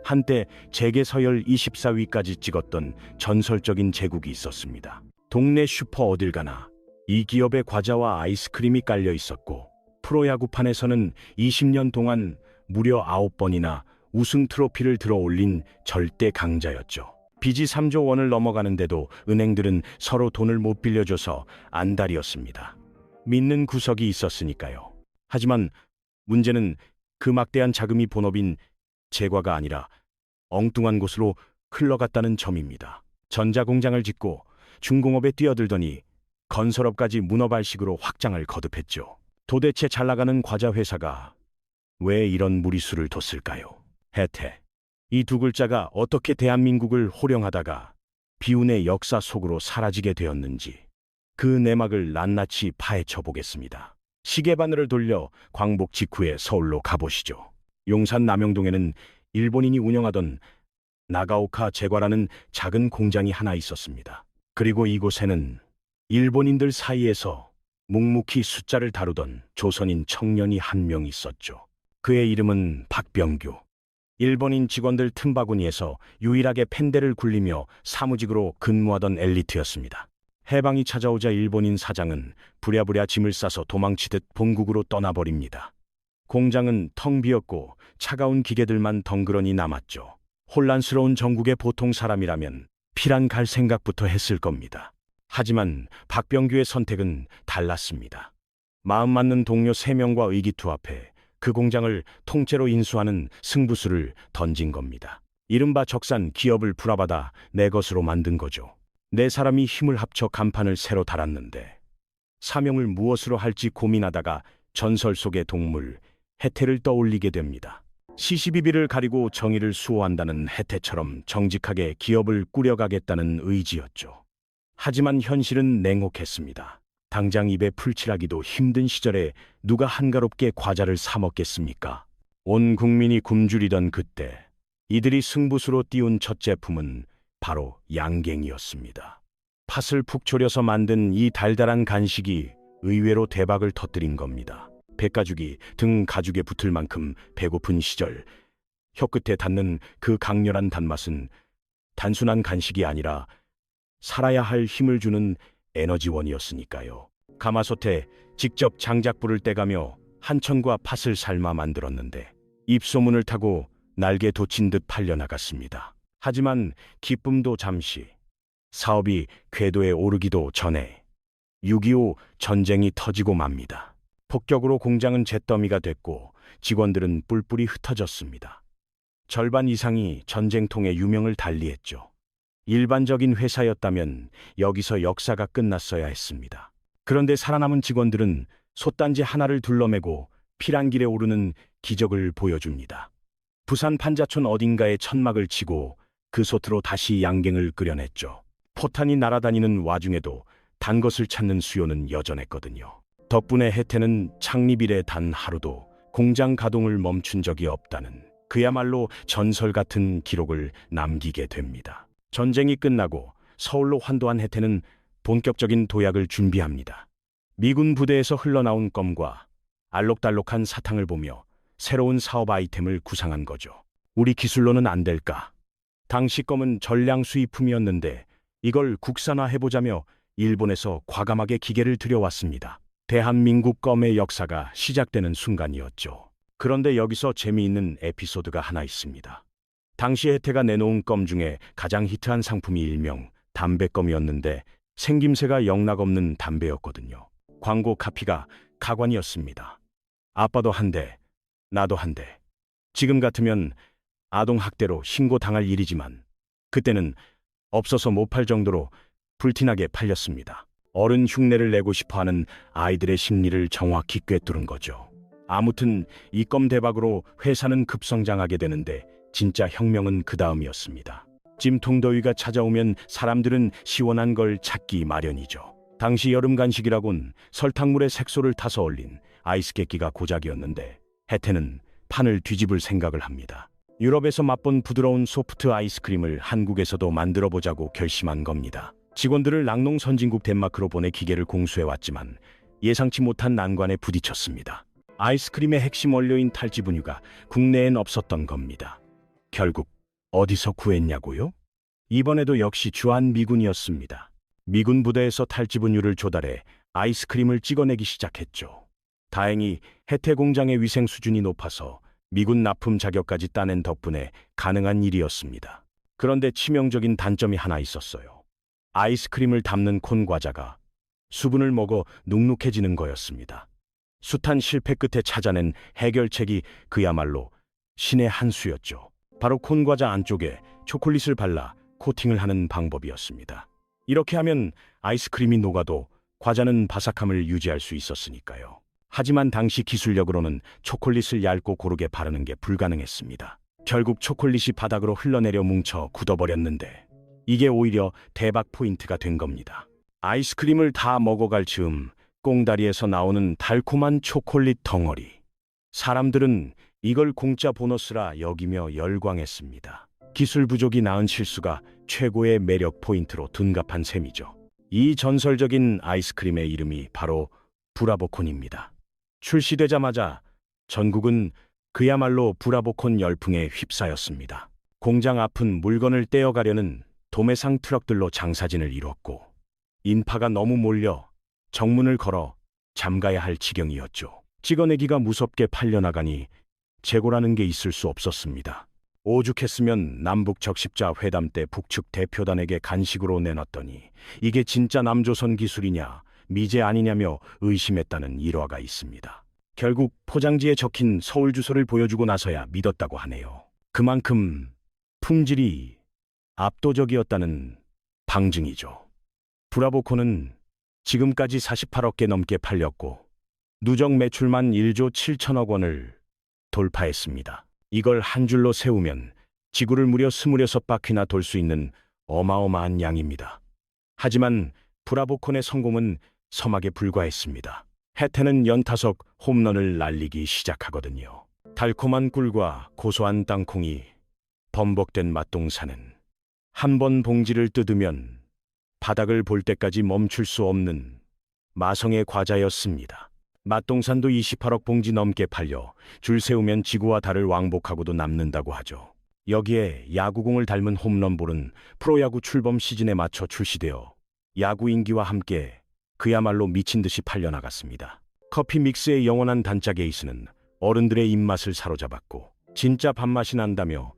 한때 재계 서열 24위까지 찍었던 전설적인 제국이 있었습니다. 동네 슈퍼 어딜 가나 이 기업의 과자와 아이스크림이 깔려 있었고, 프로야구판에서는 20년 동안 무려 9번이나 우승 트로피를 들어 올린 절대 강자였죠. 빚이 3조 원을 넘어가는데도 은행들은 서로 돈을 못 빌려줘서 안달이었습니다. 믿는 구석이 있었으니까요. 하지만 문제는 그 막대한 자금이 본업인 제과가 아니라 엉뚱한 곳으로 흘러갔다는 점입니다. 전자공장을 짓고 중공업에 뛰어들더니 건설업까지 문어발식으로 확장을 거듭했죠. 도대체 잘나가는 과자 회사가 왜 이런 무리수를 뒀을까요? 혜태. 이 두 글자가 어떻게 대한민국을 호령하다가 비운의 역사 속으로 사라지게 되었는지 그 내막을 낱낱이 파헤쳐 보겠습니다. 시계바늘을 돌려 광복 직후에 서울로 가보시죠. 용산 남영동에는 일본인이 운영하던 나가오카 제과라는 작은 공장이 하나 있었습니다. 그리고 이곳에는 일본인들 사이에서 묵묵히 숫자를 다루던 조선인 청년이 한 명 있었죠. 그의 이름은 박병규. 일본인 직원들 틈바구니에서 유일하게 펜대를 굴리며 사무직으로 근무하던 엘리트였습니다. 해방이 찾아오자 일본인 사장은 부랴부랴 짐을 싸서 도망치듯 본국으로 떠나버립니다. 공장은 텅 비었고 차가운 기계들만 덩그러니 남았죠. 혼란스러운 전국의 보통 사람이라면 피란 갈 생각부터 했을 겁니다. 하지만 박병규의 선택은 달랐습니다. 마음 맞는 동료 3명과 의기투합해 그 공장을 통째로 인수하는 승부수를 던진 겁니다. 이른바 적산 기업을 불화받아 내 것으로 만든 거죠. 4사람이 힘을 합쳐 간판을 새로 달았는데 사명을 무엇으로 할지 고민하다가 전설 속의 동물 혜태를 떠올리게 됩니다. 시시비비를 가리고 정의를 수호한다는 혜태처럼 정직하게 기업을 꾸려가겠다는 의지였죠. 하지만 현실은 냉혹했습니다. 당장 입에 풀칠하기도 힘든 시절에 누가 한가롭게 과자를 사 먹겠습니까? 온 국민이 굶주리던 그때 이들이 승부수로 띄운 첫 제품은 바로 양갱이었습니다. 팥을 푹 졸여서 만든 이 달달한 간식이 의외로 대박을 터뜨린 겁니다. 백가죽이 등 가죽에 붙을 만큼 배고픈 시절 혀끝에 닿는 그 강렬한 단맛은 단순한 간식이 아니라 살아야 할 힘을 주는 에너지원이었으니까요. 가마솥에 직접 장작불을 떼가며 한천과 팥을 삶아 만들었는데 입소문을 타고 날개 돋친 듯 팔려나갔습니다. 하지만 기쁨도 잠시, 사업이 궤도에 오르기도 전에 6.25 전쟁이 터지고 맙니다. 폭격으로 공장은 잿더미가 됐고 직원들은 뿔뿔이 흩어졌습니다. 절반 이상이 전쟁통에 유명을 달리했죠. 일반적인 회사였다면 여기서 역사가 끝났어야 했습니다. 그런데 살아남은 직원들은 솥단지 하나를 둘러매고 피란길에 오르는 기적을 보여줍니다. 부산 판자촌 어딘가에 천막을 치고 그 솥으로 다시 양갱을 끓여냈죠. 포탄이 날아다니는 와중에도 단 것을 찾는 수요는 여전했거든요. 덕분에 혜태는 창립 이래 단 하루도 공장 가동을 멈춘 적이 없다는 그야말로 전설 같은 기록을 남기게 됩니다. 전쟁이 끝나고 서울로 환도한 혜태는 본격적인 도약을 준비합니다. 미군 부대에서 흘러나온 껌과 알록달록한 사탕을 보며 새로운 사업 아이템을 구상한 거죠. 우리 기술로는 안 될까? 당시 껌은 전량 수입품이었는데 이걸 국산화해보자며 일본에서 과감하게 기계를 들여왔습니다. 대한민국 껌의 역사가 시작되는 순간이었죠. 그런데 여기서 재미있는 에피소드가 하나 있습니다. 당시 혜태가 내놓은 껌 중에 가장 히트한 상품이 일명 담배껌이었는데 생김새가 영락없는 담배였거든요. 광고 카피가 가관이었습니다. 아빠도 한 대, 나도 한 대. 지금 같으면 아동학대로 신고당할 일이지만 그때는 없어서 못 팔 정도로 불티나게 팔렸습니다. 어른 흉내를 내고 싶어하는 아이들의 심리를 정확히 꿰뚫은 거죠. 아무튼 이 껌 대박으로 회사는 급성장하게 되는데 진짜 혁명은 그 다음이었습니다. 찜통더위가 찾아오면 사람들은 시원한 걸 찾기 마련이죠. 당시 여름 간식이라곤 설탕물에 색소를 타서 얼린 아이스케끼가 고작이었는데 혜태는 판을 뒤집을 생각을 합니다. 유럽에서 맛본 부드러운 소프트 아이스크림을 한국에서도 만들어보자고 결심한 겁니다. 직원들을 낙농 선진국 덴마크로 보내 기계를 공수해왔지만 예상치 못한 난관에 부딪혔습니다. 아이스크림의 핵심 원료인 탈지 분유가 국내엔 없었던 겁니다. 결국 어디서 구했냐고요? 이번에도 역시 주한미군이었습니다. 미군 부대에서 탈지분율을 조달해 아이스크림을 찍어내기 시작했죠. 다행히 혜태 공장의 위생 수준이 높아서 미군 납품 자격까지 따낸 덕분에 가능한 일이었습니다. 그런데 치명적인 단점이 하나 있었어요. 아이스크림을 담는 콘 과자가 수분을 먹어 눅눅해지는 거였습니다. 숱한 실패 끝에 찾아낸 해결책이 그야말로 신의 한 수였죠. 바로 콘 과자 안쪽에 초콜릿을 발라 코팅을 하는 방법이었습니다. 이렇게 하면 아이스크림이 녹아도 과자는 바삭함을 유지할 수 있었으니까요. 하지만 당시 기술력으로는 초콜릿을 얇고 고르게 바르는 게 불가능했습니다. 결국 초콜릿이 바닥으로 흘러내려 뭉쳐 굳어버렸는데 이게 오히려 대박 포인트가 된 겁니다. 아이스크림을 다 먹어갈 즈음 꽁다리에서 나오는 달콤한 초콜릿 덩어리. 사람들은 이걸 공짜 보너스라 여기며 열광했습니다. 기술 부족이 낳은 실수가 최고의 매력 포인트로 둔갑한 셈이죠. 이 전설적인 아이스크림의 이름이 바로 브라보콘입니다. 출시되자마자 전국은 그야말로 브라보콘 열풍에 휩싸였습니다. 공장 앞은 물건을 떼어가려는 도매상 트럭들로 장사진을 이뤘고 인파가 너무 몰려 정문을 걸어 잠가야 할 지경이었죠. 찍어내기가 무섭게 팔려나가니 재고라는 게 있을 수 없었습니다. 오죽했으면 남북 적십자 회담 때 북측 대표단에게 간식으로 내놨더니 이게 진짜 남조선 기술이냐 미제 아니냐며 의심했다는 일화가 있습니다. 결국 포장지에 적힌 서울 주소를 보여주고 나서야 믿었다고 하네요. 그만큼 품질이 압도적이었다는 방증이죠. 브라보콘은 지금까지 48억 개 넘게 팔렸고 누적 매출만 1조 7천억 원을 돌파했습니다. 이걸 한 줄로 세우면 지구를 무려 26바퀴나 돌 수 있는 어마어마한 양입니다. 하지만 브라보콘의 성공은 서막에 불과했습니다. 혜태는 연타석 홈런을 날리기 시작하거든요. 달콤한 꿀과 고소한 땅콩이 범벅된 맛동산은 한 번 봉지를 뜯으면 바닥을 볼 때까지 멈출 수 없는 마성의 과자였습니다. 맛동산도 28억 봉지 넘게 팔려 줄 세우면 지구와 달을 왕복하고도 남는다고 하죠. 여기에 야구공을 닮은 홈런볼은 프로야구 출범 시즌에 맞춰 출시되어 야구 인기와 함께 그야말로 미친 듯이 팔려나갔습니다. 커피 믹스의 영원한 단짝 에이스는 어른들의 입맛을 사로잡았고 진짜 밥맛이 난다며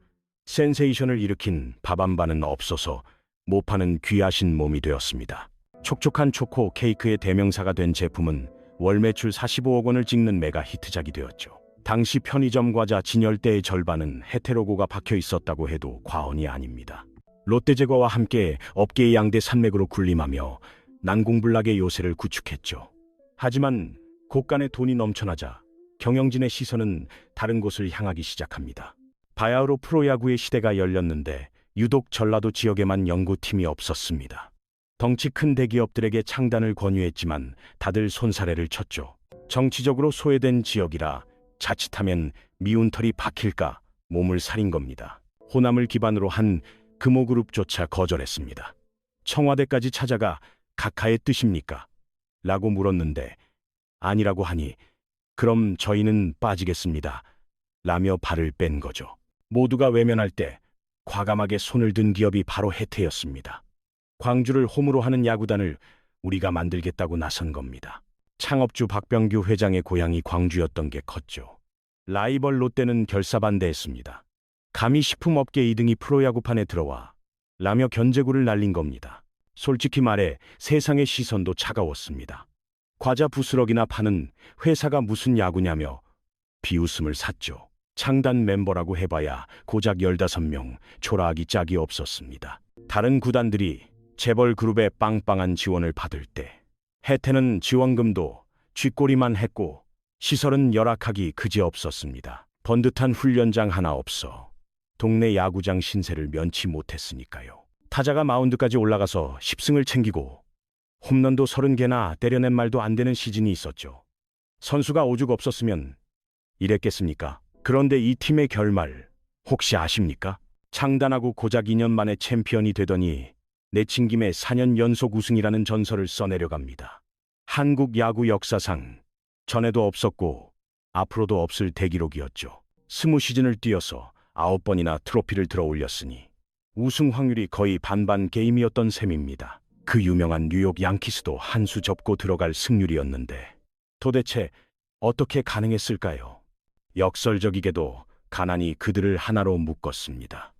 센세이션을 일으킨 밥 한 반은 없어서 못 파는 귀하신 몸이 되었습니다. 촉촉한 초코 케이크의 대명사가 된 제품은 월 매출 45억 원을 찍는 메가 히트작이 되었죠. 당시 편의점 과자 진열대의 절반은 혜태로고가 박혀 있었다고 해도 과언이 아닙니다. 롯데제과와 함께 업계의 양대 산맥으로 군림하며 난공불락의 요새를 구축했죠. 하지만 곳간에 돈이 넘쳐나자 경영진의 시선은 다른 곳을 향하기 시작합니다. 바야흐로 프로야구의 시대가 열렸는데 유독 전라도 지역에만 연구팀이 없었습니다. 덩치 큰 대기업들에게 창단을 권유했지만 다들 손사래를 쳤죠. 정치적으로 소외된 지역이라 자칫하면 미운 털이 박힐까 몸을 사린 겁니다. 호남을 기반으로 한 금호그룹조차 거절했습니다. 청와대까지 찾아가 각하의 뜻입니까? 라고 물었는데 아니라고 하니 그럼 저희는 빠지겠습니다. 라며 발을 뺀 거죠. 모두가 외면할 때 과감하게 손을 든 기업이 바로 혜태였습니다. 광주를 홈으로 하는 야구단을 우리가 만들겠다고 나선 겁니다. 창업주 박병규 회장의 고향이 광주였던 게 컸죠. 라이벌 롯데는 결사반대했습니다. 감히 식품업계 2등이 프로야구판에 들어와 라며 견제구를 날린 겁니다. 솔직히 말해 세상의 시선도 차가웠습니다. 과자 부스러기나 파는 회사가 무슨 야구냐며 비웃음을 샀죠. 창단 멤버라고 해봐야 고작 15명, 초라하기 짝이 없었습니다. 다른 구단들이 재벌 그룹의 빵빵한 지원을 받을 때 혜태는 지원금도 쥐꼬리만 했고 시설은 열악하기 그지없었습니다. 번듯한 훈련장 하나 없어 동네 야구장 신세를 면치 못했으니까요. 타자가 마운드까지 올라가서 10승을 챙기고 홈런도 30개나 때려낸 말도 안 되는 시즌이 있었죠. 선수가 오죽 없었으면 이랬겠습니까? 그런데 이 팀의 결말 혹시 아십니까? 창단하고 고작 2년 만에 챔피언이 되더니 내친 김에 4년 연속 우승이라는 전설을 써내려갑니다. 한국 야구 역사상 전에도 없었고 앞으로도 없을 대기록이었죠. 20시즌을 뛰어서 9번이나 트로피를 들어 올렸으니 우승 확률이 거의 반반 게임이었던 셈입니다. 그 유명한 뉴욕 양키스도 한 수 접고 들어갈 승률이었는데 도대체 어떻게 가능했을까요? 역설적이게도 가난이 그들을 하나로 묶었습니다.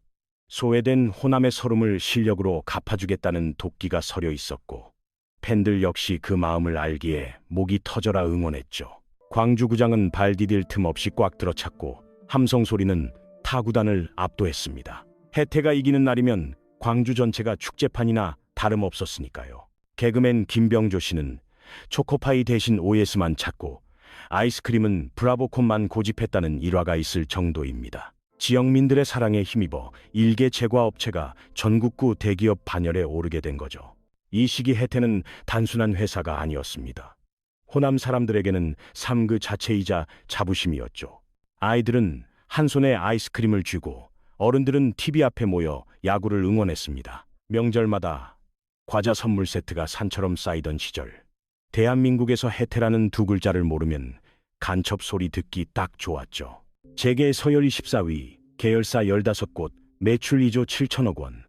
소외된 호남의 서름을 실력으로 갚아주겠다는 도끼가 서려 있었고 팬들 역시 그 마음을 알기에 목이 터져라 응원했죠. 광주구장은 발 디딜 틈 없이 꽉 들어찼고 함성 소리는 타구단을 압도했습니다. 해태가 이기는 날이면 광주 전체가 축제판이나 다름없었으니까요. 개그맨 김병조 씨는 초코파이 대신 OS만 찾고 아이스크림은 브라보콘만 고집했다는 일화가 있을 정도입니다. 지역민들의 사랑에 힘입어 일개 제과업체가 전국구 대기업 반열에 오르게 된 거죠. 이 시기 해태는 단순한 회사가 아니었습니다. 호남 사람들에게는 삶 그 자체이자 자부심이었죠. 아이들은 한 손에 아이스크림을 쥐고 어른들은 TV 앞에 모여 야구를 응원했습니다. 명절마다 과자 선물 세트가 산처럼 쌓이던 시절, 대한민국에서 해태라는 두 글자를 모르면 간첩 소리 듣기 딱 좋았죠. 재계 서열 24위, 계열사 15곳, 매출 2조 7천억 원.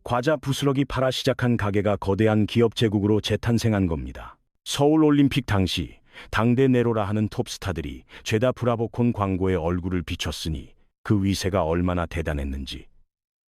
과자 부스러기 팔아 시작한 가게가 거대한 기업 제국으로 재탄생한 겁니다. 서울 올림픽 당시 당대 네로라 하는 톱스타들이 죄다 브라보콘 광고에 얼굴을 비췄으니 그 위세가 얼마나 대단했는지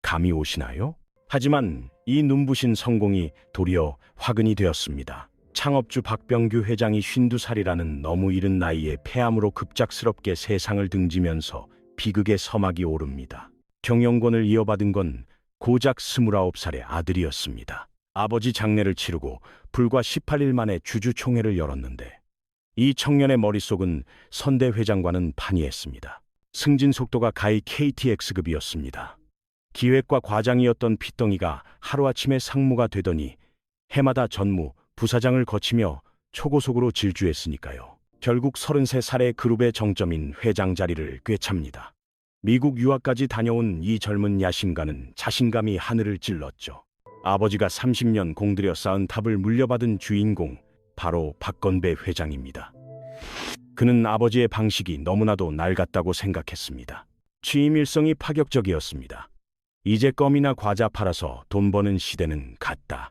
감이 오시나요? 하지만 이 눈부신 성공이 도리어 화근이 되었습니다. 창업주 박병규 회장이 52살이라는 너무 이른 나이에 폐암으로 급작스럽게 세상을 등지면서 비극의 서막이 오릅니다. 경영권을 이어받은 건 고작 29살의 아들이었습니다. 아버지 장례를 치르고 불과 18일 만에 주주총회를 열었는데 이 청년의 머릿속은 선대 회장과는 판이했습니다. 승진 속도가 가히 KTX급이었습니다. 기획과 과장이었던 핏덩이가 하루아침에 상무가 되더니 해마다 전무, 부사장을 거치며 초고속으로 질주했으니까요. 결국 33살의 그룹의 정점인 회장 자리를 꿰찹니다. 미국 유학까지 다녀온 이 젊은 야심가는 자신감이 하늘을 찔렀죠. 아버지가 30년 공들여 쌓은 탑을 물려받은 주인공, 바로 박건배 회장입니다. 그는 아버지의 방식이 너무나도 낡았다고 생각했습니다. 취임 일성이 파격적이었습니다. 이제 껌이나 과자 팔아서 돈 버는 시대는 갔다.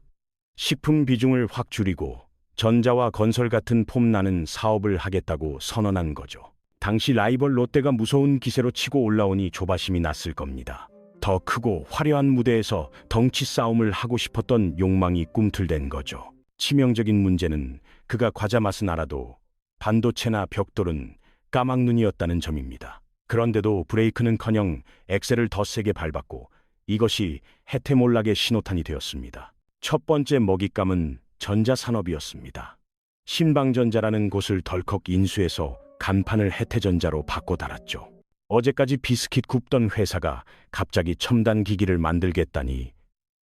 식품 비중을 확 줄이고 전자와 건설 같은 폼나는 사업을 하겠다고 선언한 거죠. 당시 라이벌 롯데가 무서운 기세로 치고 올라오니 조바심이 났을 겁니다. 더 크고 화려한 무대에서 덩치 싸움을 하고 싶었던 욕망이 꿈틀댄 거죠. 치명적인 문제는 그가 과자 맛은 알아도 반도체나 벽돌은 까막눈이었다는 점입니다. 그런데도 브레이크는커녕 엑셀을 더 세게 밟았고 이것이 해태몰락의 신호탄이 되었습니다. 첫 번째 먹잇감은 전자산업이었습니다. 신방전자라는 곳을 덜컥 인수해서 간판을 해태전자로 바꿔 달았죠. 어제까지 비스킷 굽던 회사가 갑자기 첨단 기기를 만들겠다니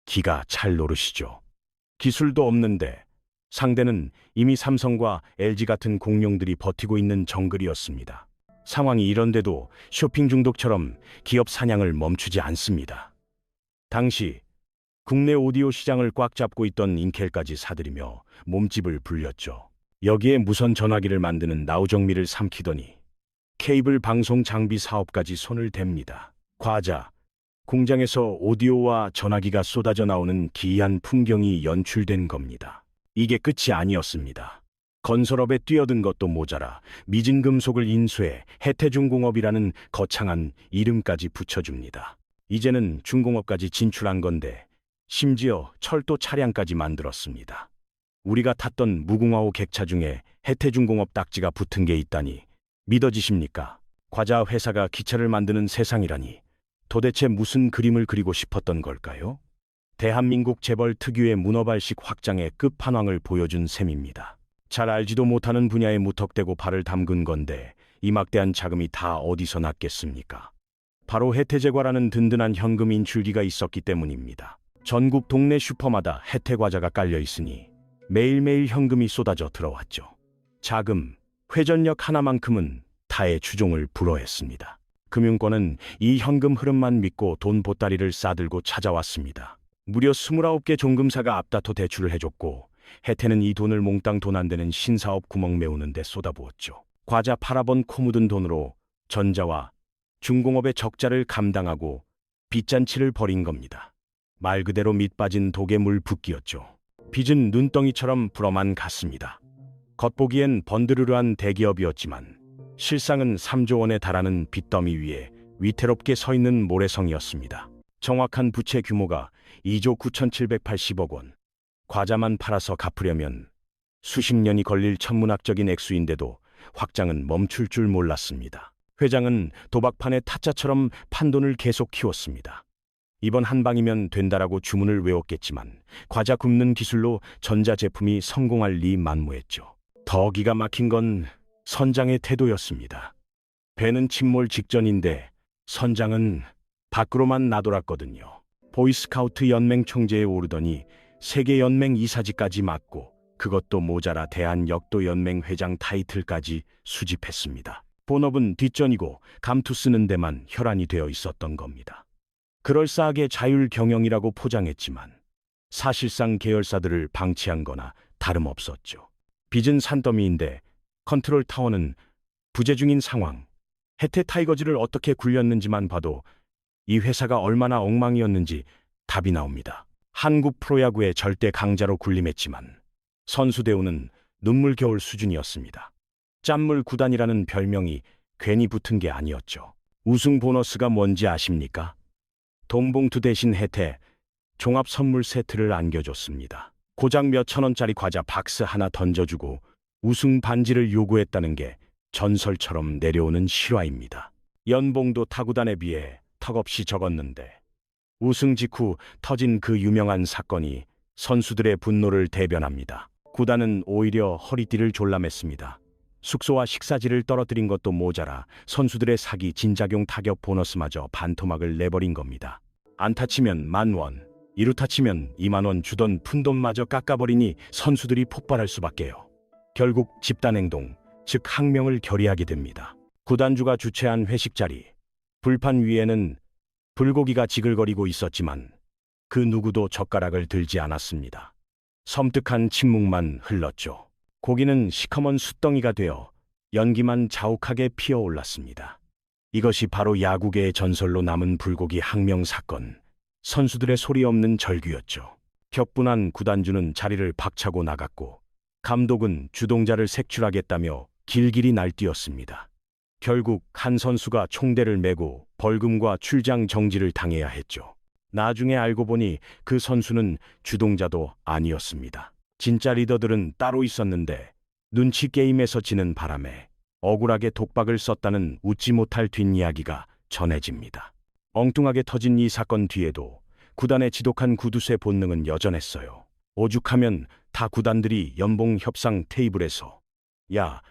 기가 찰 노릇이죠. 기술도 없는데 상대는 이미 삼성과 LG 같은 공룡들이 버티고 있는 정글이었습니다. 상황이 이런데도 쇼핑 중독처럼 기업 사냥을 멈추지 않습니다. 당시 국내 오디오 시장을 꽉 잡고 있던 인켈까지 사들이며 몸집을 불렸죠. 여기에 무선 전화기를 만드는 나우정미를 삼키더니 케이블 방송 장비 사업까지 손을 댑니다. 과자, 공장에서 오디오와 전화기가 쏟아져 나오는 기이한 풍경이 연출된 겁니다. 이게 끝이 아니었습니다. 건설업에 뛰어든 것도 모자라 미진금속을 인수해 해태중공업이라는 거창한 이름까지 붙여줍니다. 이제는 중공업까지 진출한 건데 심지어 철도 차량까지 만들었습니다. 우리가 탔던 무궁화호 객차 중에 해태중공업 딱지가 붙은 게 있다니 믿어지십니까? 과자 회사가 기차를 만드는 세상이라니 도대체 무슨 그림을 그리고 싶었던 걸까요? 대한민국 재벌 특유의 문어발식 확장의 끝판왕을 보여준 셈입니다. 잘 알지도 못하는 분야에 무턱대고 발을 담근 건데 이 막대한 자금이 다 어디서 났겠습니까? 바로 해태제과라는 든든한 현금 인출기가 있었기 때문입니다. 전국 동네 슈퍼마다 해태과자가 깔려 있으니 매일매일 현금이 쏟아져 들어왔죠. 자금, 회전력 하나만큼은 타의 추종을 불허했습니다. 금융권은 이 현금 흐름만 믿고 돈 보따리를 싸들고 찾아왔습니다. 무려 29개 종금사가 앞다퉈 대출을 해줬고 해태는 이 돈을 몽땅 돈 안 되는 신사업 구멍 메우는 데 쏟아부었죠. 과자 팔아본 코 묻은 돈으로 전자와 중공업의 적자를 감당하고 빚잔치를 벌인 겁니다. 말 그대로 밑빠진 독에 물 붓기였죠. 빚은 눈덩이처럼 불어만 갔습니다. 겉보기엔 번드르르한 대기업이었지만 실상은 3조 원에 달하는 빚더미 위에 위태롭게 서 있는 모래성이었습니다. 정확한 부채 규모가 2조 9,780억 원. 과자만 팔아서 갚으려면 수십 년이 걸릴 천문학적인 액수인데도 확장은 멈출 줄 몰랐습니다. 회장은 도박판의 타짜처럼 판돈을 계속 키웠습니다. 이번 한 방이면 된다라고 주문을 외웠겠지만 과자 굽는 기술로 전자제품이 성공할 리 만무했죠. 더 기가 막힌 건 선장의 태도였습니다. 배는 침몰 직전인데 선장은 밖으로만 나돌았거든요. 보이스카우트 연맹 총재에 오르더니 세계연맹 이사직까지 맡고 그것도 모자라 대한역도연맹 회장 타이틀까지 수집했습니다. 본업은 뒷전이고 감투 쓰는 데만 혈안이 되어 있었던 겁니다. 그럴싸하게 자율경영이라고 포장했지만 사실상 계열사들을 방치한 거나 다름없었죠. 빚은 산더미인데 컨트롤 타워는 부재 중인 상황. 혜태 타이거즈를 어떻게 굴렸는지만 봐도 이 회사가 얼마나 엉망이었는지 답이 나옵니다. 한국 프로야구의 절대 강자로 군림했지만 선수 대우는 눈물겨울 수준이었습니다. 짠물 구단이라는 별명이 괜히 붙은 게 아니었죠. 우승 보너스가 뭔지 아십니까? 돈봉투 대신 혜태 종합 선물 세트를 안겨줬습니다. 고작 몇천 원짜리 과자 박스 하나 던져주고 우승 반지를 요구했다는 게 전설처럼 내려오는 실화입니다. 연봉도 타구단에 비해 턱없이 적었는데 우승 직후 터진 그 유명한 사건이 선수들의 분노를 대변합니다. 구단은 오히려 허리띠를 졸라맸습니다. 숙소와 식사지를 떨어뜨린 것도 모자라 선수들의 사기 진작용 타격 보너스마저 반토막을 내버린 겁니다. 안타 치면 10,000원, 2루타 치면 20,000원 주던 푼돈마저 깎아버리니 선수들이 폭발할 수밖에요. 결국 집단행동, 즉 항명을 결의하게 됩니다. 구단주가 주최한 회식 자리, 불판 위에는 불고기가 지글거리고 있었지만 그 누구도 젓가락을 들지 않았습니다. 섬뜩한 침묵만 흘렀죠. 고기는 시커먼 숯덩이가 되어 연기만 자욱하게 피어올랐습니다. 이것이 바로 야구계의 전설로 남은 불고기 항명 사건, 선수들의 소리 없는 절규였죠. 격분한 구단주는 자리를 박차고 나갔고 감독은 주동자를 색출하겠다며 길길이 날뛰었습니다. 결국 한 선수가 총대를 메고 벌금과 출장 정지를 당해야 했죠. 나중에 알고 보니 그 선수는 주동자도 아니었습니다. 진짜 리더들은 따로 있었는데 눈치 게임에서 지는 바람에 억울하게 독박을 썼다는 웃지 못할 뒷이야기가 전해집니다. 엉뚱하게 터진 이 사건 뒤에도 구단의 지독한 구두쇠 본능은 여전했어요. 오죽하면 타 구단들이 연봉 협상 테이블에서 야,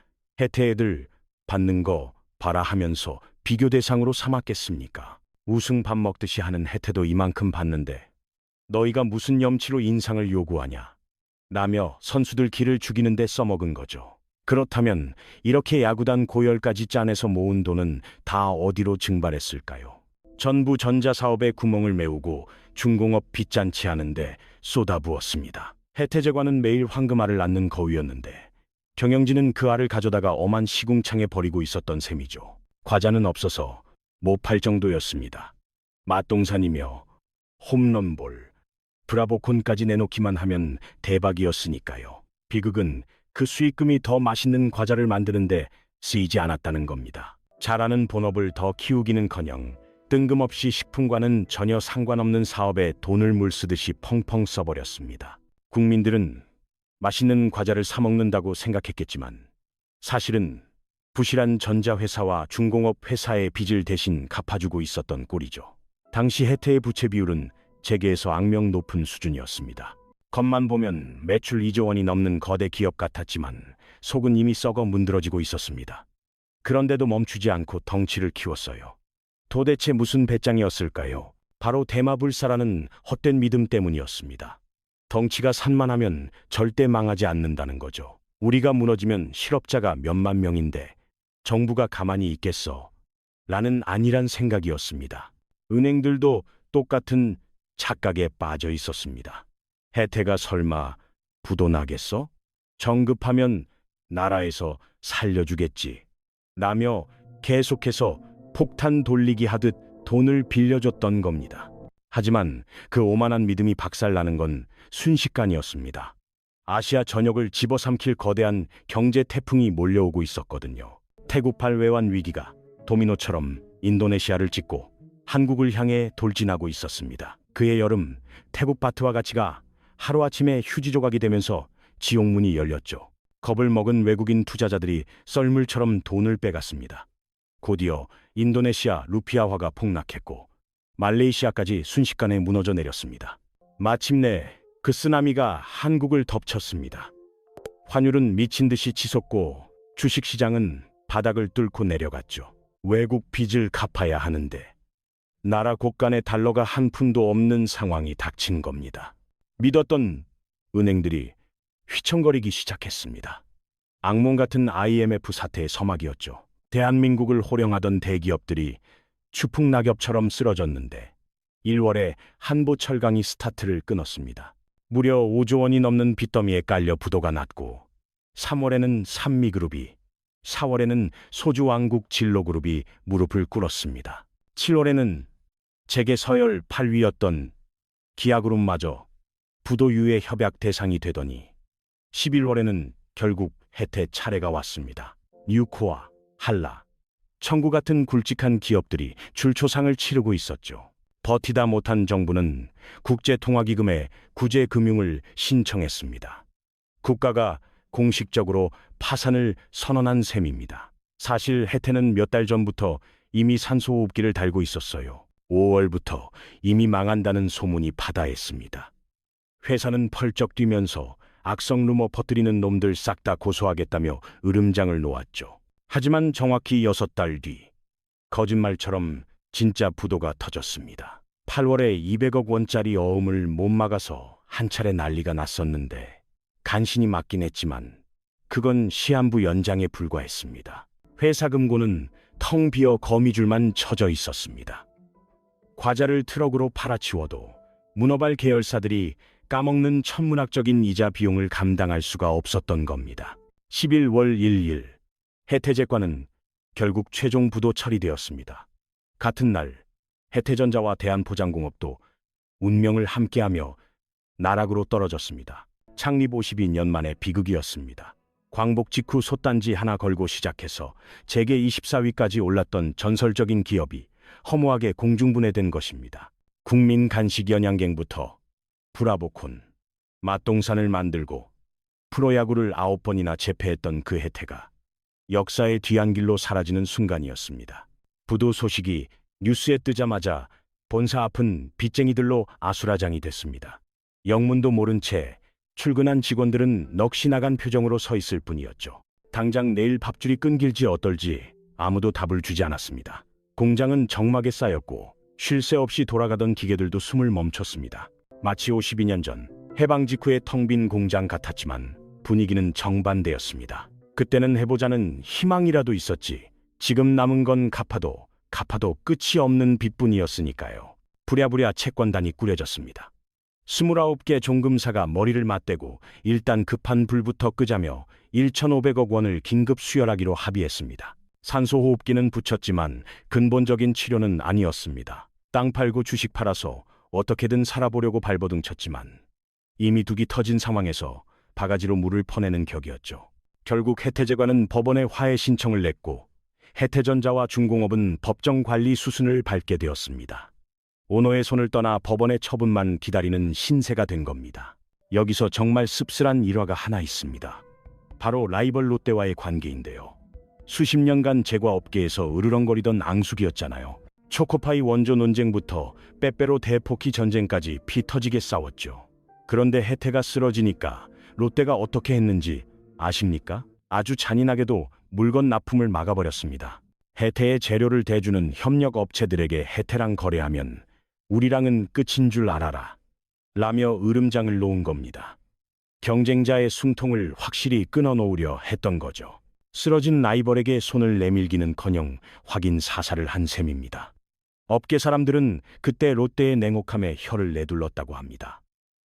혜태 애들 받는 거 봐라 하면서 비교 대상으로 삼았겠습니까? 우승 밥 먹듯이 하는 혜태도 이만큼 받는데 너희가 무슨 염치로 인상을 요구하냐? 라며 선수들 기를 죽이는 데 써먹은 거죠. 그렇다면 이렇게 야구단 고열까지 짜내서 모은 돈은 다 어디로 증발했을까요? 전부 전자사업에 구멍을 메우고 중공업 빚잔치 하는데 쏟아부었습니다. 혜태제과는 매일 황금알을 낳는 거위였는데 경영진은 그 알을 가져다가 엄한 시궁창에 버리고 있었던 셈이죠. 과자는 없어서 못 팔 정도였습니다. 맛동산이며 홈런볼, 브라보콘까지 내놓기만 하면 대박이었으니까요. 비극은 그 수익금이 더 맛있는 과자를 만드는데 쓰이지 않았다는 겁니다. 잘하는 본업을 더 키우기는커녕 뜬금없이 식품과는 전혀 상관없는 사업에 돈을 물쓰듯이 펑펑 써버렸습니다. 국민들은 맛있는 과자를 사 먹는다고 생각했겠지만 사실은 부실한 전자회사와 중공업 회사의 빚을 대신 갚아주고 있었던 꼴이죠. 당시 혜태의 부채 비율은 재계에서 악명 높은 수준이었습니다. 겉만 보면 매출 2조 원이 넘는 거대 기업 같았지만 속은 이미 썩어 문드러지고 있었습니다. 그런데도 멈추지 않고 덩치를 키웠어요. 도대체 무슨 배짱이었을까요? 바로 대마불사라는 헛된 믿음 때문이었습니다. 덩치가 산만하면 절대 망하지 않는다는 거죠. 우리가 무너지면 실업자가 몇만 명인데 정부가 가만히 있겠어? 라는 안일한 생각이었습니다. 은행들도 똑같은 착각에 빠져 있었습니다. 혜태가 설마 부도 나겠어? 정급하면 나라에서 살려주겠지. 라며 계속해서 폭탄 돌리기 하듯 돈을 빌려줬던 겁니다. 하지만 그 오만한 믿음이 박살나는 건 순식간이었습니다. 아시아 전역을 집어삼킬 거대한 경제 태풍이 몰려오고 있었거든요. 태국발 외환 위기가 도미노처럼 인도네시아를 찍고 한국을 향해 돌진하고 있었습니다. 그해 여름 태국 바트와 가치가 하루아침에 휴지 조각이 되면서 지옥문이 열렸죠. 겁을 먹은 외국인 투자자들이 썰물처럼 돈을 빼갔습니다. 곧이어 인도네시아 루피아화가 폭락했고 말레이시아까지 순식간에 무너져 내렸습니다. 마침내 그 쓰나미가 한국을 덮쳤습니다. 환율은 미친 듯이 치솟고 주식시장은 바닥을 뚫고 내려갔죠. 외국 빚을 갚아야 하는데 나라 곳간에 달러가 한 푼도 없는 상황이 닥친 겁니다. 믿었던 은행들이 휘청거리기 시작했습니다. 악몽 같은 IMF 사태의 서막이었죠. 대한민국을 호령하던 대기업들이 추풍낙엽처럼 쓰러졌는데 1월에 한보철강이 스타트를 끊었습니다. 무려 5조 원이 넘는 빚더미에 깔려 부도가 났고 3월에는 산미그룹이 4월에는 소주왕국 진로그룹이 무릎을 꿇었습니다. 7월에는 재계 서열 8위였던 기아그룹마저 부도 유예 협약 대상이 되더니 11월에는 결국 혜태 차례가 왔습니다. 뉴코아, 한라, 청구 같은 굵직한 기업들이 줄초상을 치르고 있었죠. 버티다 못한 정부는 국제통화기금에 구제금융을 신청했습니다. 국가가 공식적으로 파산을 선언한 셈입니다. 사실 혜태는 몇 달 전부터 이미 산소호흡기를 달고 있었어요. 5월부터 이미 망한다는 소문이 바다했습니다. 회사는 펄쩍 뛰면서 악성 루머 퍼뜨리는 놈들 싹 다 고소하겠다며 으름장을 놓았죠. 하지만 정확히 6달 뒤 거짓말처럼 진짜 부도가 터졌습니다. 8월에 200억 원짜리 어음을 못 막아서 한 차례 난리가 났었는데 간신히 막긴 했지만 그건 시한부 연장에 불과했습니다. 회사 금고는 텅 비어 거미줄만 쳐져 있었습니다. 과자를 트럭으로 팔아치워도 문어발 계열사들이 까먹는 천문학적인 이자 비용을 감당할 수가 없었던 겁니다. 11월 1일 혜태제과는 결국 최종 부도 처리되었습니다. 같은 날 혜태전자와 대한포장공업도 운명을 함께하며 나락으로 떨어졌습니다. 창립 52년 만에 비극이었습니다. 광복 직후 솥단지 하나 걸고 시작해서 재계 24위까지 올랐던 전설적인 기업이 허무하게 공중분해된 것입니다. 국민 간식 연양갱부터 브라보콘, 맛동산을 만들고 프로야구를 9번이나 재패했던 그 혜태가 역사의 뒤안길로 사라지는 순간이었습니다. 부도 소식이 뉴스에 뜨자마자 본사 앞은 빚쟁이들로 아수라장이 됐습니다. 영문도 모른 채 출근한 직원들은 넋이 나간 표정으로 서 있을 뿐이었죠. 당장 내일 밥줄이 끊길지 어떨지 아무도 답을 주지 않았습니다. 공장은 적막에 쌓였고 쉴 새 없이 돌아가던 기계들도 숨을 멈췄습니다. 마치 52년 전 해방 직후의 텅 빈 공장 같았지만 분위기는 정반대였습니다. 그때는 해보자는 희망이라도 있었지. 지금 남은 건 갚아도 끝이 없는 빚뿐이었으니까요. 부랴부랴 채권단이 꾸려졌습니다. 29개 종금사가 머리를 맞대고 일단 급한 불부터 끄자며 1,500억 원을 긴급 수혈하기로 합의했습니다. 산소호흡기는 붙였지만 근본적인 치료는 아니었습니다. 땅 팔고 주식 팔아서 어떻게든 살아보려고 발버둥 쳤지만 이미 둑이 터진 상황에서 바가지로 물을 퍼내는 격이었죠. 결국 혜태제과는 법원에 화해 신청을 냈고 혜태전자와 중공업은 법정 관리 수순을 밟게 되었습니다. 오너의 손을 떠나 법원의 처분만 기다리는 신세가 된 겁니다. 여기서 정말 씁쓸한 일화가 하나 있습니다. 바로 라이벌 롯데와의 관계인데요. 수십 년간 제과업계에서 으르렁거리던 앙숙이었잖아요. 초코파이 원조 논쟁부터 빼빼로 대포키 전쟁까지 피 터지게 싸웠죠. 그런데 혜태가 쓰러지니까 롯데가 어떻게 했는지 아십니까? 아주 잔인하게도 물건 납품을 막아버렸습니다. 혜태의 재료를 대주는 협력 업체들에게 혜태랑 거래하면 우리랑은 끝인 줄 알아라 라며 으름장을 놓은 겁니다. 경쟁자의 숨통을 확실히 끊어놓으려 했던 거죠. 쓰러진 라이벌에게 손을 내밀기는커녕 확인 사살을 한 셈입니다. 업계 사람들은 그때 롯데의 냉혹함에 혀를 내둘렀다고 합니다.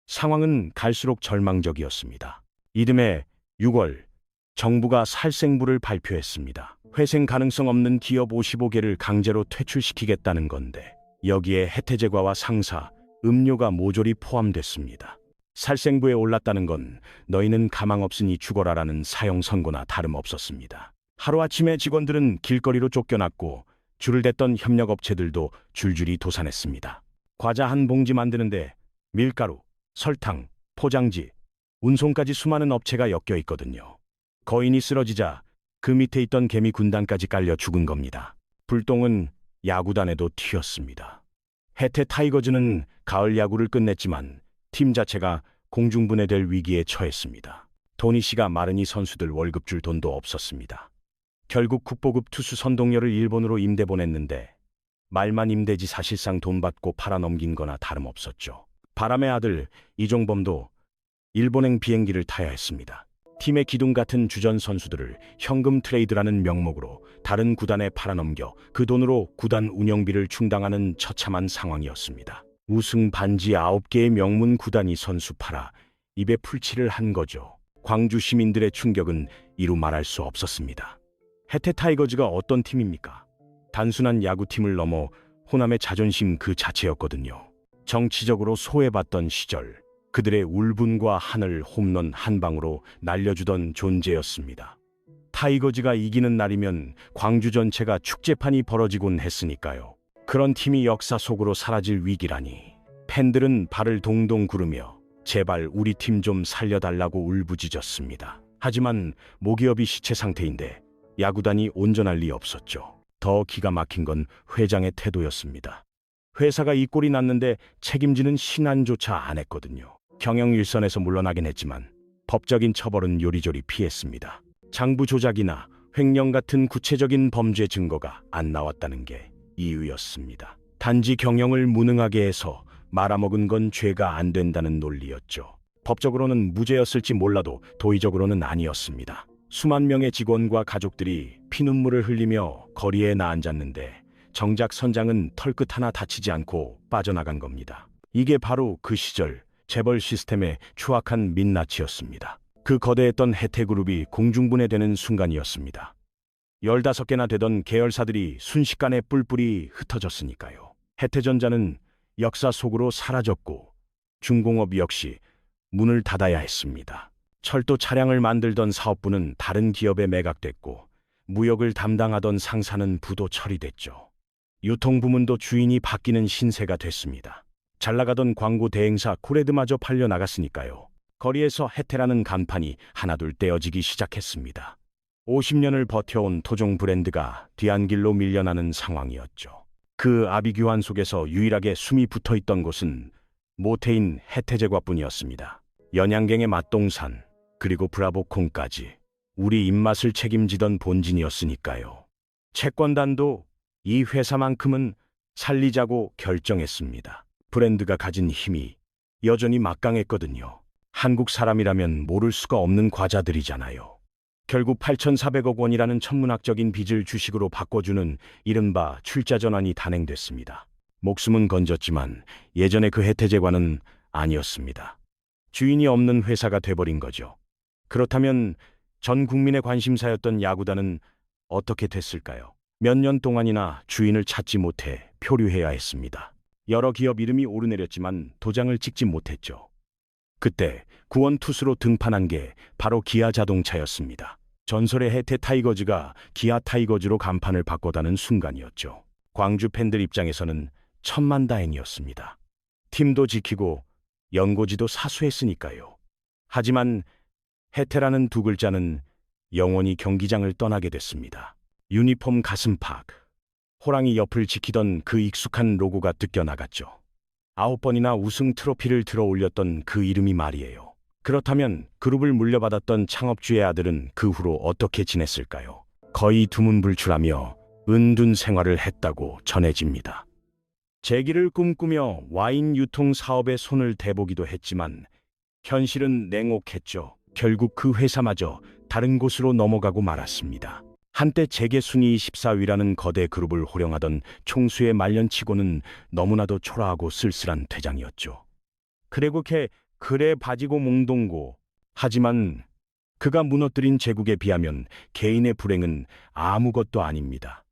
상황은 갈수록 절망적이었습니다. 이듬해 6월 정부가 살생부를 발표했습니다. 회생 가능성 없는 기업 55개를 강제로 퇴출시키겠다는 건데 여기에 해태제과와 상사, 음료가 모조리 포함됐습니다. 살생부에 올랐다는 건 너희는 가망 없으니 죽어라라는 사형 선고나 다름없었습니다. 하루아침에 직원들은 길거리로 쫓겨났고 줄을 댔던 협력업체들도 줄줄이 도산했습니다. 과자 한 봉지 만드는데 밀가루, 설탕, 포장지, 운송까지 수많은 업체가 엮여 있거든요. 거인이 쓰러지자 그 밑에 있던 개미 군단까지 깔려 죽은 겁니다. 불똥은 야구단에도 튀었습니다. 해태 타이거즈는 가을 야구를 끝냈지만 팀 자체가 공중분해될 위기에 처했습니다. 도니 씨가 마르니 선수들 월급 줄 돈도 없었습니다. 결국 국보급 투수 선동열을 일본으로 임대 보냈는데 말만 임대지 사실상 돈 받고 팔아넘긴 거나 다름없었죠. 바람의 아들 이종범도 일본행 비행기를 타야 했습니다. 팀의 기둥 같은 주전 선수들을 현금 트레이드라는 명목으로 다른 구단에 팔아넘겨 그 돈으로 구단 운영비를 충당하는 처참한 상황이었습니다. 우승 반지 9개의 명문 구단이 선수 팔아 입에 풀칠을 한 거죠. 광주 시민들의 충격은 이루 말할 수 없었습니다. 해태 타이거즈가 어떤 팀입니까? 단순한 야구팀을 넘어 호남의 자존심 그 자체였거든요. 정치적으로 소외받던 시절 그들의 울분과 하늘 홈런 한 방으로 날려주던 존재였습니다. 타이거즈가 이기는 날이면 광주 전체가 축제판이 벌어지곤 했으니까요. 그런 팀이 역사 속으로 사라질 위기라니. 팬들은 발을 동동 구르며 제발 우리 팀 좀 살려달라고 울부짖었습니다. 하지만 모기업이 시체 상태인데 야구단이 온전할 리 없었죠. 더 기가 막힌 건 회장의 태도였습니다. 회사가 이 꼴이 났는데 책임지는 신안조차 안 했거든요. 경영일선에서 물러나긴 했지만 법적인 처벌은 요리조리 피했습니다. 장부 조작이나 횡령 같은 구체적인 범죄 증거가 안 나왔다는 게 이유였습니다. 단지 경영을 무능하게 해서 말아먹은 건 죄가 안 된다는 논리였죠. 법적으로는 무죄였을지 몰라도 도의적으로는 아니었습니다. 수만 명의 직원과 가족들이 피눈물을 흘리며 거리에 나앉았는데 정작 선장은 털끝 하나 다치지 않고 빠져나간 겁니다. 이게 바로 그 시절 재벌 시스템의 추악한 민낯이었습니다. 그 거대했던 해태그룹이 공중분해되는 순간이었습니다. 15개나 되던 계열사들이 순식간에 뿔뿔이 흩어졌으니까요. 해태전자는 역사 속으로 사라졌고 중공업 역시 문을 닫아야 했습니다. 철도 차량을 만들던 사업부는 다른 기업에 매각됐고 무역을 담당하던 상사는 부도 처리됐죠. 유통부문도 주인이 바뀌는 신세가 됐습니다. 잘나가던 광고 대행사 코레드마저 팔려나갔으니까요. 거리에서 해태라는 간판이 하나둘 떼어지기 시작했습니다. 50년을 버텨온 토종 브랜드가 뒤안길로 밀려나는 상황이었죠. 그 아비규환 속에서 유일하게 숨이 붙어있던 곳은 모태인 해태제과뿐이었습니다. 연양갱의 맛동산 그리고 브라보콘까지 우리 입맛을 책임지던 본진이었으니까요. 채권단도 이 회사만큼은 살리자고 결정했습니다. 브랜드가 가진 힘이 여전히 막강했거든요. 한국 사람이라면 모를 수가 없는 과자들이잖아요. 결국 8,400억 원이라는 천문학적인 빚을 주식으로 바꿔주는 이른바 출자전환이 단행됐습니다. 목숨은 건졌지만 예전의 그 해태제과는 아니었습니다. 주인이 없는 회사가 돼버린 거죠. 그렇다면 전 국민의 관심사였던 야구단은 어떻게 됐을까요? 몇 년 동안이나 주인을 찾지 못해 표류해야 했습니다. 여러 기업 이름이 오르내렸지만 도장을 찍지 못했죠. 그때 구원 투수로 등판한 게 바로 기아 자동차였습니다. 전설의 해태 타이거즈가 기아 타이거즈로 간판을 바꿔다는 순간이었죠. 광주 팬들 입장에서는 천만다행이었습니다. 팀도 지키고 연고지도 사수했으니까요. 하지만 해태라는 두 글자는 영원히 경기장을 떠나게 됐습니다. 유니폼 가슴팍, 호랑이 옆을 지키던 그 익숙한 로고가 뜯겨나갔죠. 9번이나 우승 트로피를 들어 올렸던 그 이름이 말이에요. 그렇다면 그룹을 물려받았던 창업주의 아들은 그 후로 어떻게 지냈을까요? 거의 두문불출하며 은둔 생활을 했다고 전해집니다. 재기를 꿈꾸며 와인 유통 사업에 손을 대보기도 했지만 현실은 냉혹했죠. 결국 그 회사마저 다른 곳으로 넘어가고 말았습니다. 한때 재계 순위 14위라는 거대 그룹을 호령하던 총수의 말년치고는 너무나도 초라하고 쓸쓸한 퇴장이었죠. 그래 바지고 몽동고. 하지만 그가 무너뜨린 제국에 비하면 개인의 불행은 아무것도 아닙니다.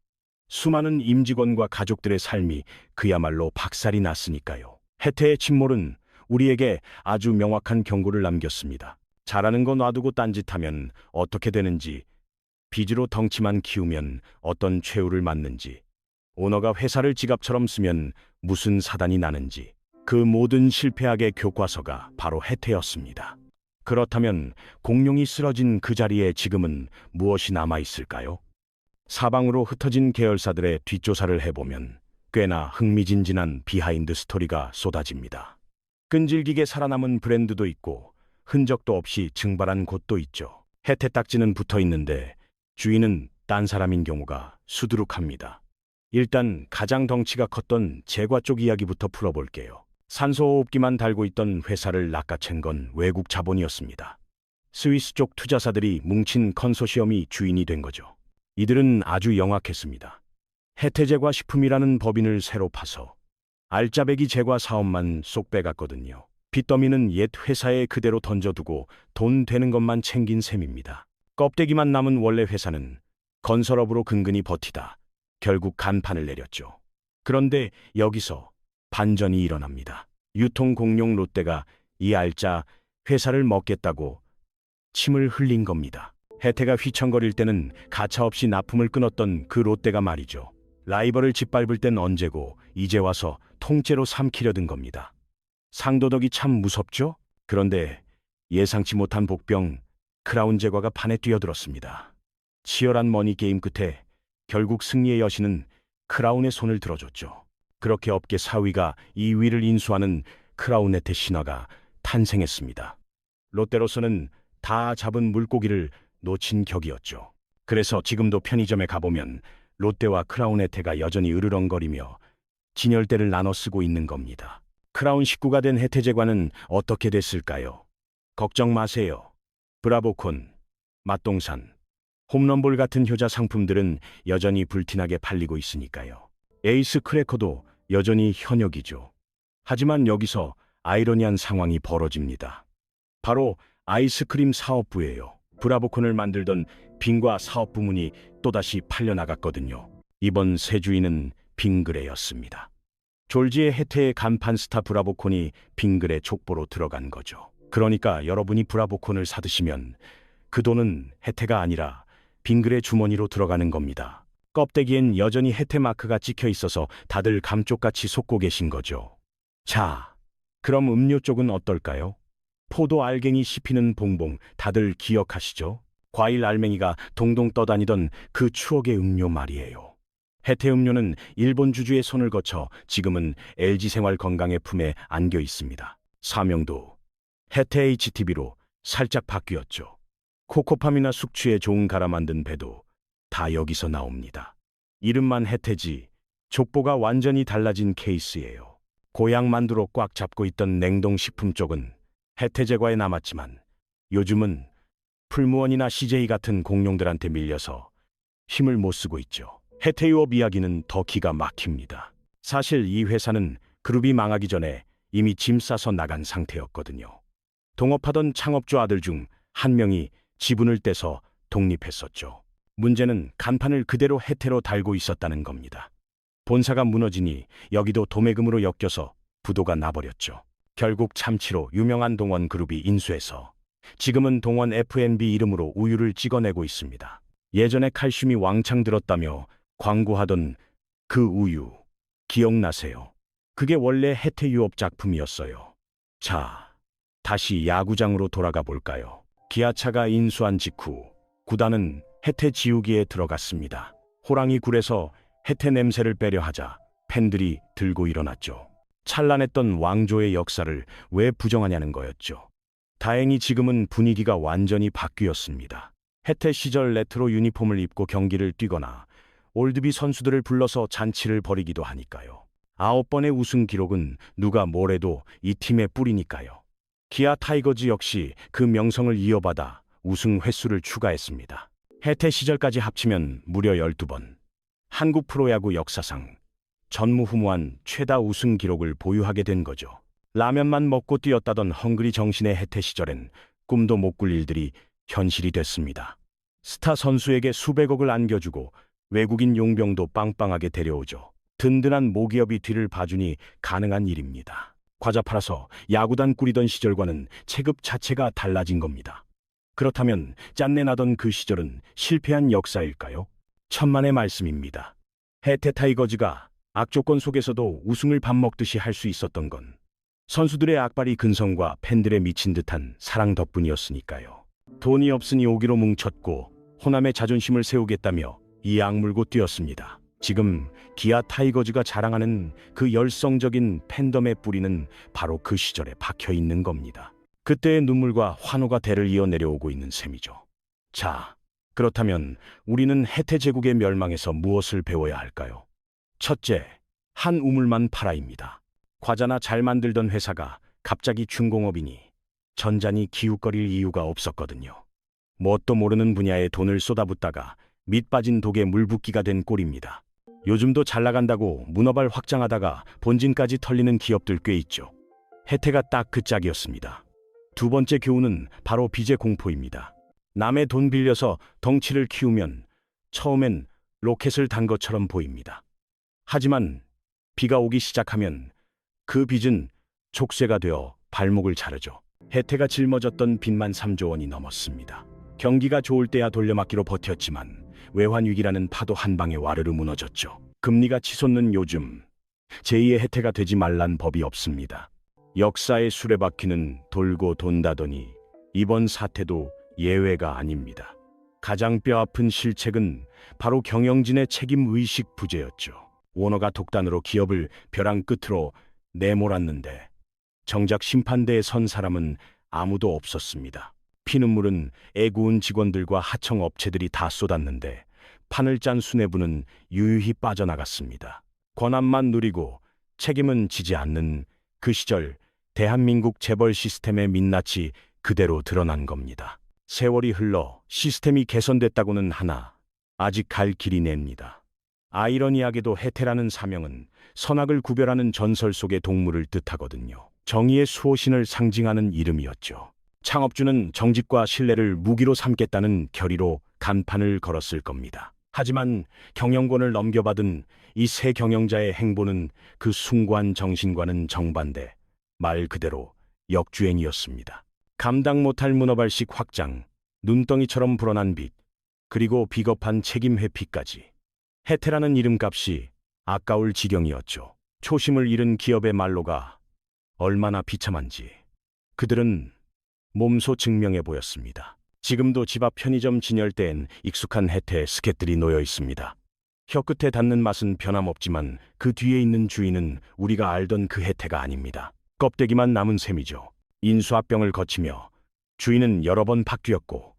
수많은 임직원과 가족들의 삶이 그야말로 박살이 났으니까요. 해태의 침몰은 우리에게 아주 명확한 경고를 남겼습니다. 잘하는 거 놔두고 딴짓하면 어떻게 되는지, 빚으로 덩치만 키우면 어떤 최후를 맞는지, 오너가 회사를 지갑처럼 쓰면 무슨 사단이 나는지, 그 모든 실패학의 교과서가 바로 해태였습니다. 그렇다면 공룡이 쓰러진 그 자리에 지금은 무엇이 남아있을까요? 사방으로 흩어진 계열사들의 뒷조사를 해보면 꽤나 흥미진진한 비하인드 스토리가 쏟아집니다. 끈질기게 살아남은 브랜드도 있고 흔적도 없이 증발한 곳도 있죠. 해태 딱지는 붙어 있는데 주인은 딴 사람인 경우가 수두룩합니다. 일단 가장 덩치가 컸던 제과 쪽 이야기부터 풀어볼게요. 산소호흡기만 달고 있던 회사를 낚아챈 건 외국 자본이었습니다. 스위스 쪽 투자사들이 뭉친 컨소시엄이 주인이 된 거죠. 이들은 아주 영악했습니다. 해태제과 식품이라는 법인을 새로 파서 알짜배기 제과 사업만 쏙 빼갔거든요. 빚더미는 옛 회사에 그대로 던져두고 돈 되는 것만 챙긴 셈입니다. 껍데기만 남은 원래 회사는 건설업으로 근근히 버티다 결국 간판을 내렸죠. 그런데 여기서 반전이 일어납니다. 유통공룡 롯데가 이 알짜 회사를 먹겠다고 침을 흘린 겁니다. 해태가 휘청거릴 때는 가차없이 납품을 끊었던 그 롯데가 말이죠. 라이벌을 짓밟을 땐 언제고 이제 와서 통째로 삼키려 든 겁니다. 상도덕이 참 무섭죠? 그런데 예상치 못한 복병 크라운 제과가 판에 뛰어들었습니다. 치열한 머니게임 끝에 결국 승리의 여신은 크라운의 손을 들어줬죠. 그렇게 업계 4위가 2위를 인수하는 크라운네테 신화가 탄생했습니다. 롯데로서는 다 잡은 물고기를 놓친 격이었죠. 그래서 지금도 편의점에 가보면 롯데와 크라운네테가 여전히 으르렁거리며 진열대를 나눠 쓰고 있는 겁니다. 크라운 식구가 된 해태제과는 어떻게 됐을까요? 걱정 마세요. 브라보콘, 맛동산, 홈런볼 같은 효자 상품들은 여전히 불티나게 팔리고 있으니까요. 에이스 크래커도 여전히 현역이죠. 하지만 여기서 아이러니한 상황이 벌어집니다. 바로 아이스크림 사업부예요. 브라보콘을 만들던 빙과 사업 부문이 또다시 팔려나갔거든요. 이번 새 주인은 빙그레였습니다. 졸지의 해태의 간판 스타 브라보콘이 빙그레 족보로 들어간 거죠. 그러니까 여러분이 브라보콘을 사드시면 그 돈은 해태가 아니라 빙그레 주머니로 들어가는 겁니다. 껍데기엔 여전히 해태 마크가 찍혀 있어서 다들 감쪽같이 속고 계신 거죠. 자, 그럼 음료 쪽은 어떨까요? 포도 알갱이 씹히는 봉봉 다들 기억하시죠? 과일 알맹이가 동동 떠다니던 그 추억의 음료 말이에요. 해태 음료는 일본 주주의 손을 거쳐 지금은 LG생활 건강의 품에 안겨 있습니다. 사명도 해태 HTB로 살짝 바뀌었죠. 코코팜이나 숙취에 좋은 갈아 만든 배도 다 여기서 나옵니다. 이름만 해태지 족보가 완전히 달라진 케이스예요. 고향 만두로 꽉 잡고 있던 냉동식품 쪽은 해태제과에 남았지만 요즘은 풀무원이나 CJ 같은 공룡들한테 밀려서 힘을 못 쓰고 있죠. 해태유업 이야기는 더 기가 막힙니다. 사실 이 회사는 그룹이 망하기 전에 이미 짐 싸서 나간 상태였거든요. 동업하던 창업주 아들 중 한 명이 지분을 떼서 독립했었죠. 문제는 간판을 그대로 해태로 달고 있었다는 겁니다. 본사가 무너지니 여기도 도매금으로 엮여서 부도가 나버렸죠. 결국 참치로 유명한 동원 그룹이 인수해서 지금은 동원 F&B 이름으로 우유를 찍어내고 있습니다. 예전에 칼슘이 왕창 들었다며 광고하던 그 우유 기억나세요? 그게 원래 해태유업 작품이었어요. 자, 다시 야구장으로 돌아가 볼까요? 기아차가 인수한 직후 구단은 해태 지우기에 들어갔습니다. 호랑이 굴에서 해태 냄새를 빼려 하자 팬들이 들고 일어났죠. 찬란했던 왕조의 역사를 왜 부정하냐는 거였죠. 다행히 지금은 분위기가 완전히 바뀌었습니다. 해태 시절 레트로 유니폼을 입고 경기를 뛰거나 올드비 선수들을 불러서 잔치를 벌이기도 하니까요. 9번의 우승 기록은 누가 뭐래도 이 팀의 뿌리니까요. 기아 타이거즈 역시 그 명성을 이어받아 우승 횟수를 추가했습니다. 해태 시절까지 합치면 무려 12번. 한국 프로야구 역사상 전무후무한 최다 우승 기록을 보유하게 된 거죠. 라면만 먹고 뛰었다던 헝그리 정신의 해태 시절엔 꿈도 못 꿀 일들이 현실이 됐습니다. 스타 선수에게 수백억을 안겨주고 외국인 용병도 빵빵하게 데려오죠. 든든한 모기업이 뒤를 봐주니 가능한 일입니다. 과자 팔아서 야구단 꾸리던 시절과는 체급 자체가 달라진 겁니다. 그렇다면 짠내 나던 그 시절은 실패한 역사일까요? 천만의 말씀입니다. 해태 타이거즈가 악조건 속에서도 우승을 밥 먹듯이 할 수 있었던 건 선수들의 악바리 근성과 팬들의 미친 듯한 사랑 덕분이었으니까요. 돈이 없으니 오기로 뭉쳤고 호남의 자존심을 세우겠다며 이 악물고 뛰었습니다. 지금 기아 타이거즈가 자랑하는 그 열성적인 팬덤의 뿌리는 바로 그 시절에 박혀 있는 겁니다. 그때의 눈물과 환호가 대를 이어 내려오고 있는 셈이죠. 자, 그렇다면 우리는 해태 제국의 멸망에서 무엇을 배워야 할까요? 첫째, 한 우물만 팔아입니다. 과자나 잘 만들던 회사가 갑자기 중공업이니 전잔이 기웃거릴 이유가 없었거든요. 뭣도 모르는 분야에 돈을 쏟아붓다가 밑 빠진 독에 물 붓기가 된 꼴입니다. 요즘도 잘 나간다고 문어발 확장하다가 본진까지 털리는 기업들 꽤 있죠. 해태가 딱 그 짝이었습니다. 두 번째 교훈은 바로 빚의 공포입니다. 남의 돈 빌려서 덩치를 키우면 처음엔 로켓을 단 것처럼 보입니다. 하지만 비가 오기 시작하면 그 빚은 족쇄가 되어 발목을 자르죠. 해태가 짊어졌던 빚만 3조 원이 넘었습니다. 경기가 좋을 때야 돌려막기로 버텼지만 외환위기라는 파도 한 방에 와르르 무너졌죠. 금리가 치솟는 요즘 제2의 해태가 되지 말란 법이 없습니다. 역사의 수레바퀴는 돌고 돈다더니 이번 사태도 예외가 아닙니다. 가장 뼈아픈 실책은 바로 경영진의 책임의식 부재였죠. 오너가 독단으로 기업을 벼랑 끝으로 내몰았는데 정작 심판대에 선 사람은 아무도 없었습니다. 피눈물은 애구운 직원들과 하청업체들이 다 쏟았는데 판을 짠 수뇌부는 유유히 빠져나갔습니다. 권한만 누리고 책임은 지지 않는 그 시절 대한민국 재벌 시스템의 민낯이 그대로 드러난 겁니다. 세월이 흘러 시스템이 개선됐다고는 하나 아직 갈 길이 멉니다. 아이러니하게도 해태라는 사명은 선악을 구별하는 전설 속의 동물을 뜻하거든요. 정의의 수호신을 상징하는 이름이었죠. 창업주는 정직과 신뢰를 무기로 삼겠다는 결의로 간판을 걸었을 겁니다. 하지만 경영권을 넘겨받은 이 새 경영자의 행보는 그 숭고한 정신과는 정반대, 말 그대로 역주행이었습니다. 감당 못할 문어발식 확장, 눈덩이처럼 불어난 빚, 그리고 비겁한 책임 회피까지. 해태라는 이름값이 아까울 지경이었죠. 초심을 잃은 기업의 말로가 얼마나 비참한지 그들은 몸소 증명해 보였습니다. 지금도 집 앞 편의점 진열대엔 익숙한 해태의 스켓들이 놓여 있습니다. 혀끝에 닿는 맛은 변함없지만 그 뒤에 있는 주인은 우리가 알던 그 해태가 아닙니다. 껍데기만 남은 셈이죠. 인수합병을 거치며 주인은 여러 번 바뀌었고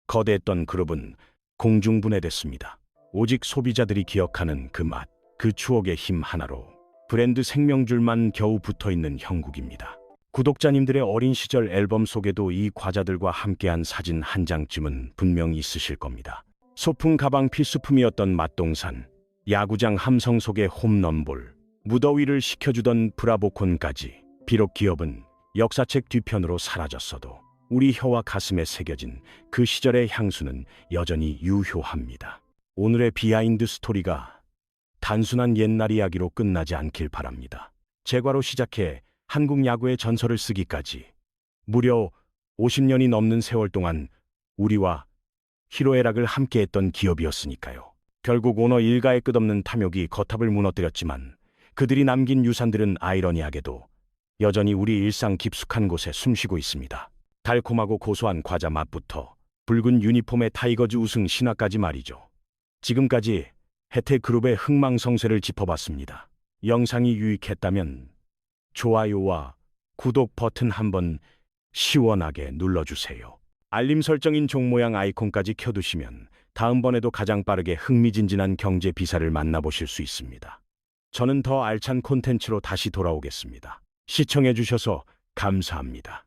거대했던 그룹은 공중분해됐습니다. 오직 소비자들이 기억하는 그 맛, 그 추억의 힘 하나로 브랜드 생명줄만 겨우 붙어있는 형국입니다. 구독자님들의 어린 시절 앨범 속에도 이 과자들과 함께한 사진 한 장쯤은 분명히 있으실 겁니다. 소풍 가방 필수품이었던 맛동산, 야구장 함성 속의 홈런볼, 무더위를 식혀주던 브라보콘까지. 비록 기업은 역사책 뒤편으로 사라졌어도 우리 혀와 가슴에 새겨진 그 시절의 향수는 여전히 유효합니다. 오늘의 비하인드 스토리가 단순한 옛날 이야기로 끝나지 않길 바랍니다. 제과로 시작해 한국 야구의 전설을 쓰기까지 무려 50년이 넘는 세월 동안 우리와 희로애락을 함께했던 기업이었으니까요. 결국 오너 일가의 끝없는 탐욕이 거탑을 무너뜨렸지만 그들이 남긴 유산들은 아이러니하게도 여전히 우리 일상 깊숙한 곳에 숨쉬고 있습니다. 달콤하고 고소한 과자 맛부터 붉은 유니폼의 타이거즈 우승 신화까지 말이죠. 지금까지 해태그룹의 흥망성쇠를 짚어봤습니다. 영상이 유익했다면 좋아요와 구독 버튼 한번 시원하게 눌러주세요. 알림 설정인 종 모양 아이콘까지 켜두시면 다음번에도 가장 빠르게 흥미진진한 경제 비사를 만나보실 수 있습니다. 저는 더 알찬 콘텐츠로 다시 돌아오겠습니다. 시청해주셔서 감사합니다.